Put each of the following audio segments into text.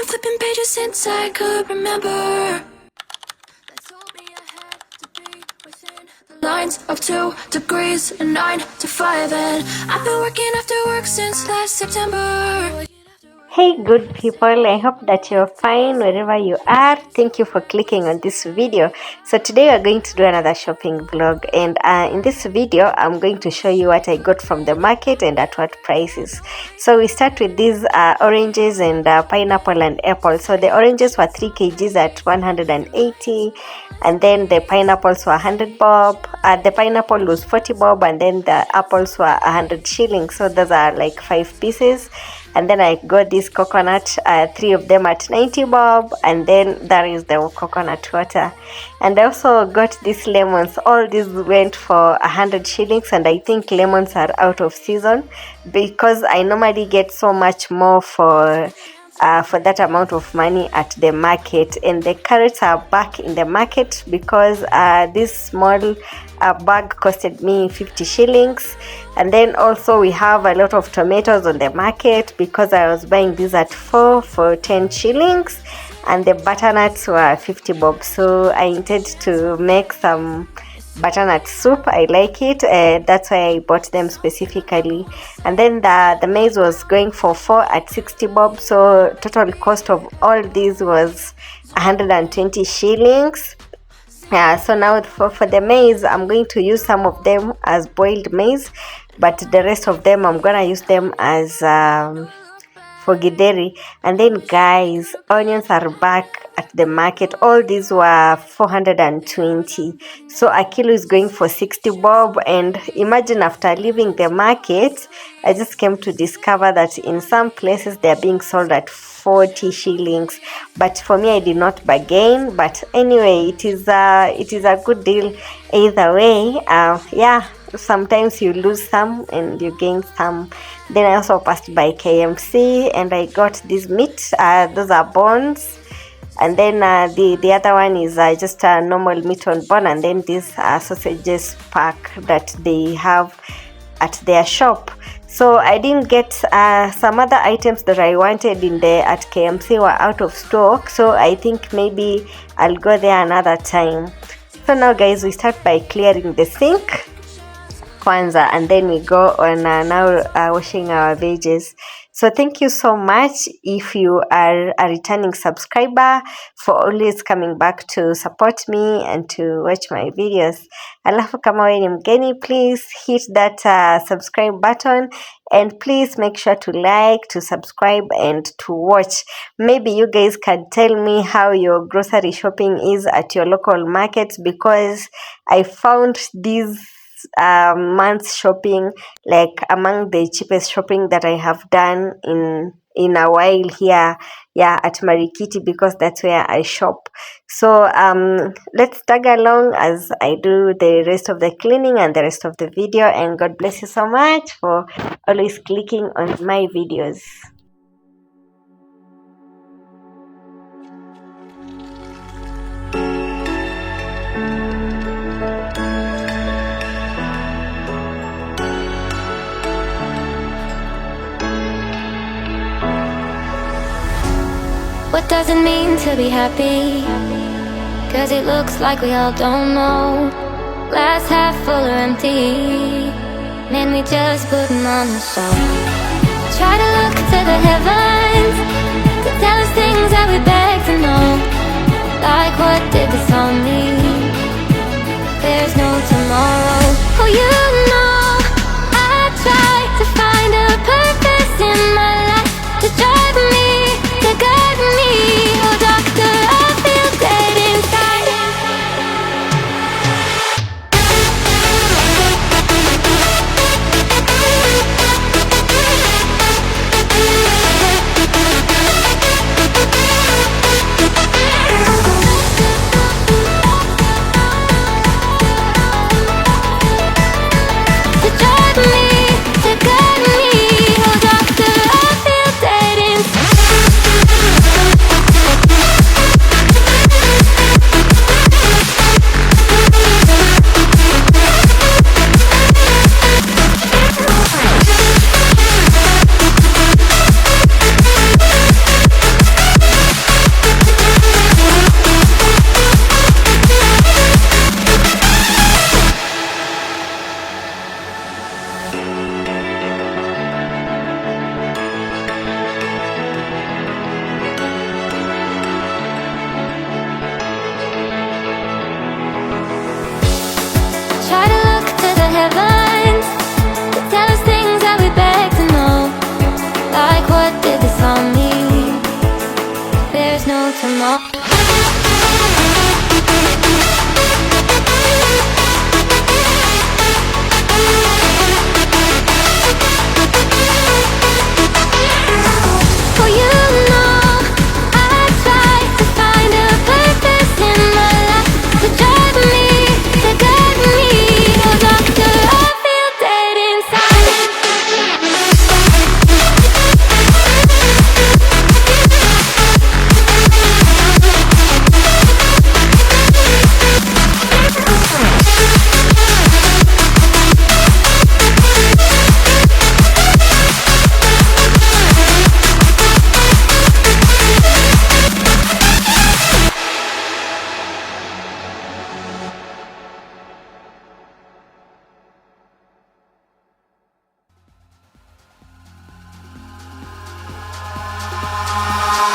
flipping pages since I could remember. That told me I had to be within the lines of 2 degrees and 9 to 5. And I've been working after work since last September. Hey good people, I hope that you're fine wherever you are. Thank you for clicking on this video. So today we're going to do another shopping vlog, and in this video I'm going to show you what I got from the market and at what prices. So we start with these oranges and pineapple and apple. So the oranges were 3 kgs at 180, and then the pineapples were 100 bob. The pineapple was 40 bob, and then the apples were 100 shillings. So those are like 5 pieces. And then I got this coconut, 3 of them at 90 bob, and then there is the coconut water. And I also got these lemons. All these went for 100 shillings, and I think lemons are out of season because I normally get so much more for that amount of money at the market. And the carrots are back in the market because this small bag costed me 50 shillings. And then also we have a lot of tomatoes on the market because I was buying these at 4 for 10 shillings, and the butternuts were 50 bob. So I intend to make some butternut soup. I like it, that's why I bought them specifically. And then the maize was going for 4 at 60 bob. So total cost of all these was 120 shillings. So now for the maize, I'm going to use some of them as boiled maize, but the rest of them I'm gonna use them as for githeri. And then guys, onions are back at the market. All these were 420, so a kilo is going for 60 bob. And imagine, after leaving the market, I just came to discover that in some places they are being sold at 40 shillings, but for me I did not bargain. But anyway, it is a good deal either way. Yeah, sometimes you lose some and you gain some. Then I also passed by KMC and I got this meat. Those are bones, and then the other one is just a normal meat on bone, and then these sausages pack that they have at their shop. So I didn't get some other items that I wanted at KMC were out of stock, so I think maybe I'll go there another time. So now guys, we start by clearing the sink kwanza, and then we go on now washing our veggies. So thank you so much if you are a returning subscriber, for always coming back to support me and to watch my videos. Alafu kama wewe ni mgeni, please hit that subscribe button, and please make sure to like, to subscribe, and to watch. Maybe you guys can tell me how your grocery shopping is at your local markets, because I found these month's shopping like among the cheapest shopping that I have done in a while here, yeah, at Marikiti, because that's where I shop. So let's tag along as I do the rest of the cleaning and the rest of the video. And God bless you so much for always clicking on my videos. What does it mean to be happy? Cause it looks like we all don't know. Glass half full or empty, man, we just putting on the show. Try to look to the heavens to tell us things that we beg to know. Like, what did this all mean? There's no tomorrow. Oh, you know, I try to find a purpose in my life to drive me, to guide me. Oh doctor, I feel dead inside. tomorrow. For you know, I try to find a purpose in my life to drive me, to guide me. Oh doctor, I feel dead inside.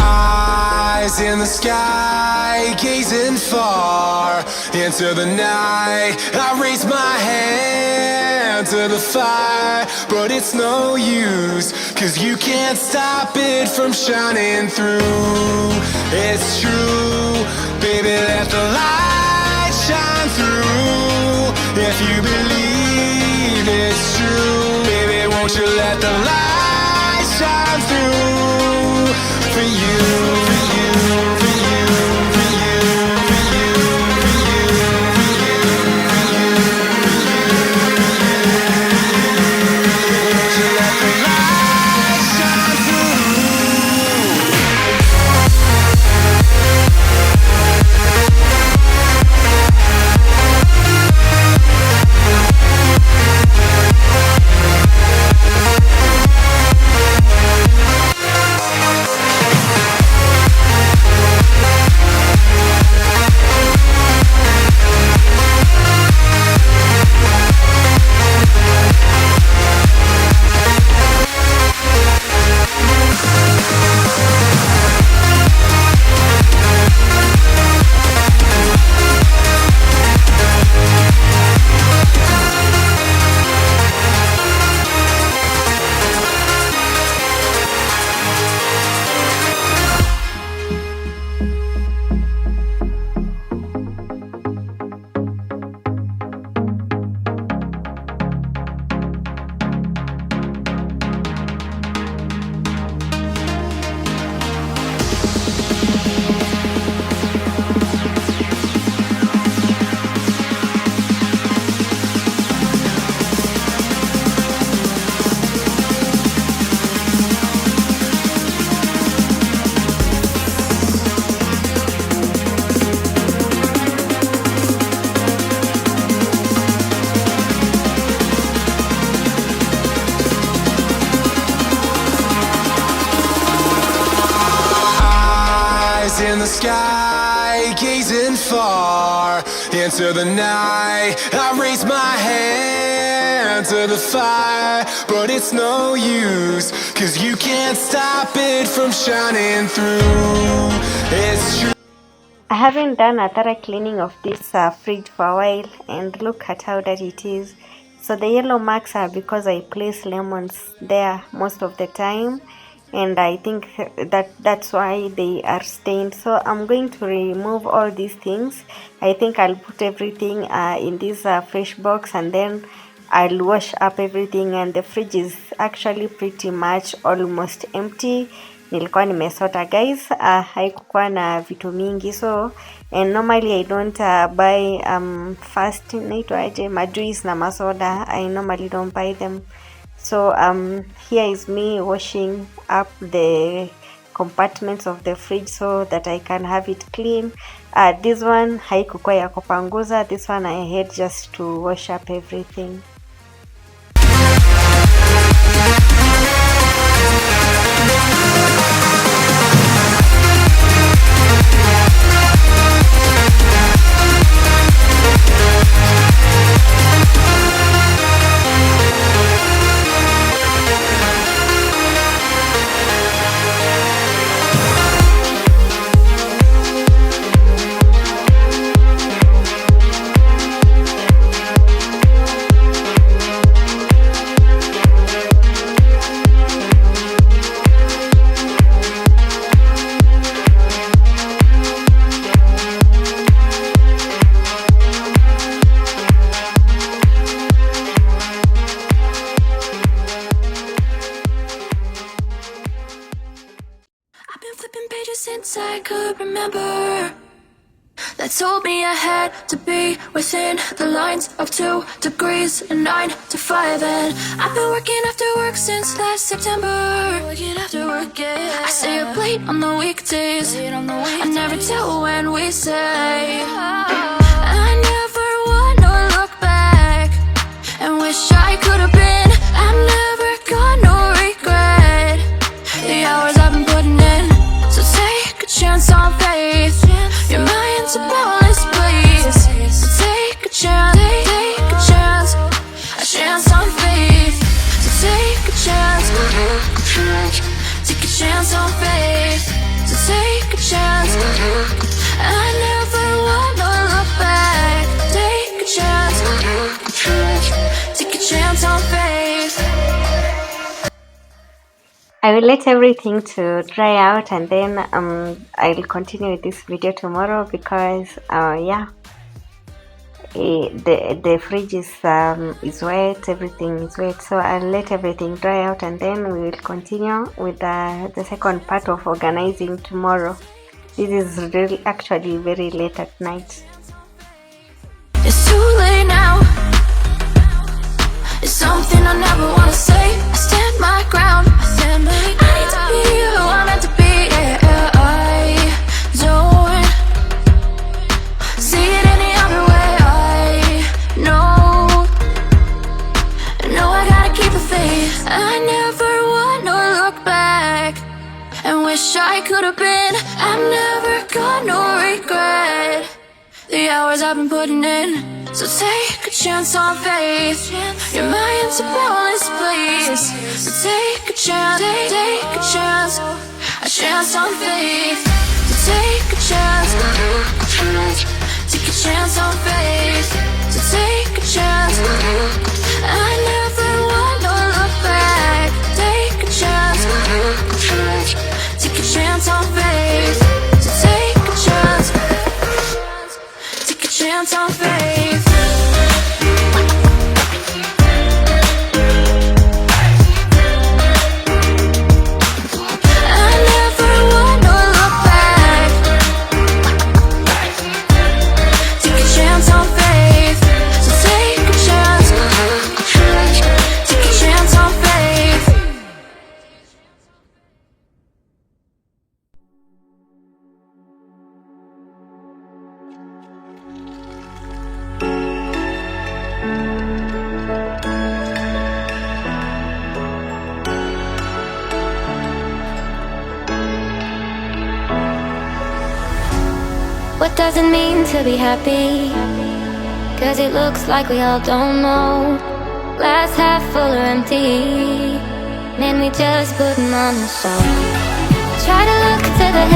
Eyes in the sky, gazing far into the night. I raise my hand to the fire, but it's no use, 'cause you can't stop it from shining through. It's true, baby, let the light shine through. If you believe it's true, baby, won't you let the light shine through for you, for you, for you, for you, for you, for you, for you, for you, won't you let the light shine through? In the sky, gazing far into the night. I raise my hand to the fire, but it's no use, 'cause you can't stop it from shining through. It's true. I haven't done a thorough cleaning of this fridge for a while, and look at how dirty it is. So the yellow marks are because I place lemons there most of the time, and I think that's why they are stained. So I'm going to remove all these things. I think I'll put everything in this fresh box, and then I'll wash up everything. And the fridge is actually pretty much almost empty. Nilikuwa nimesota guys, haikukuwa na vitu mingi, so and normally I don't buy fast naitwaje majuice na masoda. I normally don't buy them. So here is me washing up the compartments of the fridge so that I can have it clean. This one haikukuwa ya kupanguza. This one I had just to wash up everything. flipping pages since I could remember, that told me I had to be within the lines of 2 degrees and 9 to 5. And I've been working after work since last September. Working after work, yeah. I stay up late on the weekdays. I never tell when we say. I never wanna look back and wish I could have been. I've never got no regret. The hours I've been putting in, so take a chance on faith. Your mind's a boundless place, so take a chance, take a chance, a chance on faith. So take a chance, take a chance on faith. So take a chance. I never wanna look back. Take a chance, take a chance on faith. I will let everything to dry out, and then I'll continue with this video tomorrow because the fridge is wet, everything is wet, so I'll let everything dry out and then we will continue with the second part of organizing tomorrow. This is really actually very late at night. It's too late now. It's something I never wanna say. I stand my ground. I need to be who I'm meant to be. Yeah, I don't see it any other way. I know I gotta keep the faith. I never wanna look back and wish I could have been. I've never got no regret. The hours I've been putting in, so take a chance on faith. Your mind's a boundless place, so take a chance, take a chance, a chance on faith. So take a chance, take a chance on faith. So take a chance. I never wanna look back. Take a chance, take a chance on faith. So take a chance, take a chance on faith. What does it mean to be happy? Cause it looks like we all don't know. Glass half full or empty, man, we just putting on the show. Try to look to the